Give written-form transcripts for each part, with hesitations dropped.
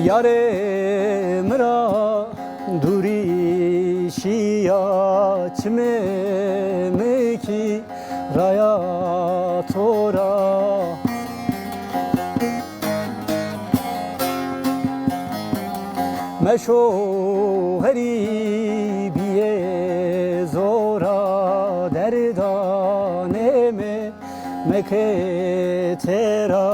Yare mra duri şia çme meki raya tora meşo heri biye zora derdane me meketera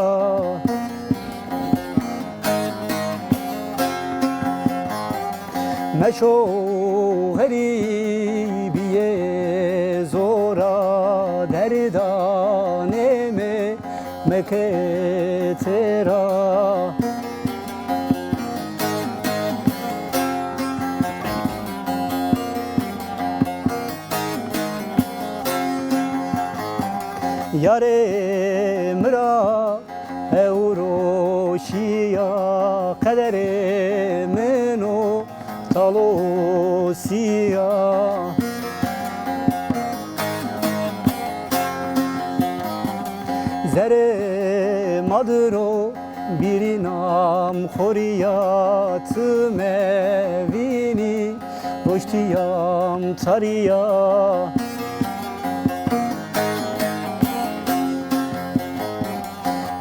meşo heri biye zora derdane me meketera Yare mra euroşiya kadere meno talosiya Zere madro birinam khoriyat mevini Hoştiyam tariya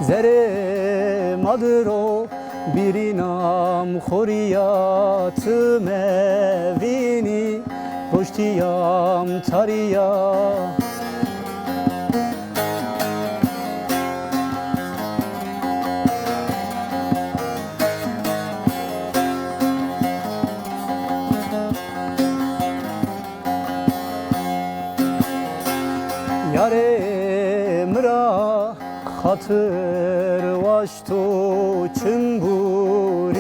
Zere madro birinam khoriyat mevini Hoştiyam tariya Yare mra hatır vaştu çımburiya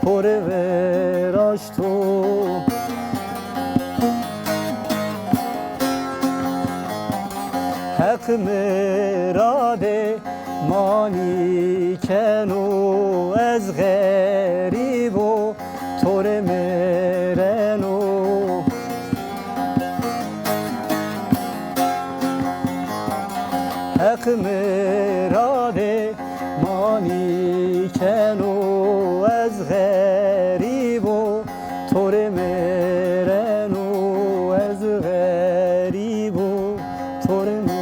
porever açtu hak merade mani kenu ez geribo tore mereno hak merade mani kenu ez geribo tore mereno ez geribo tore mereno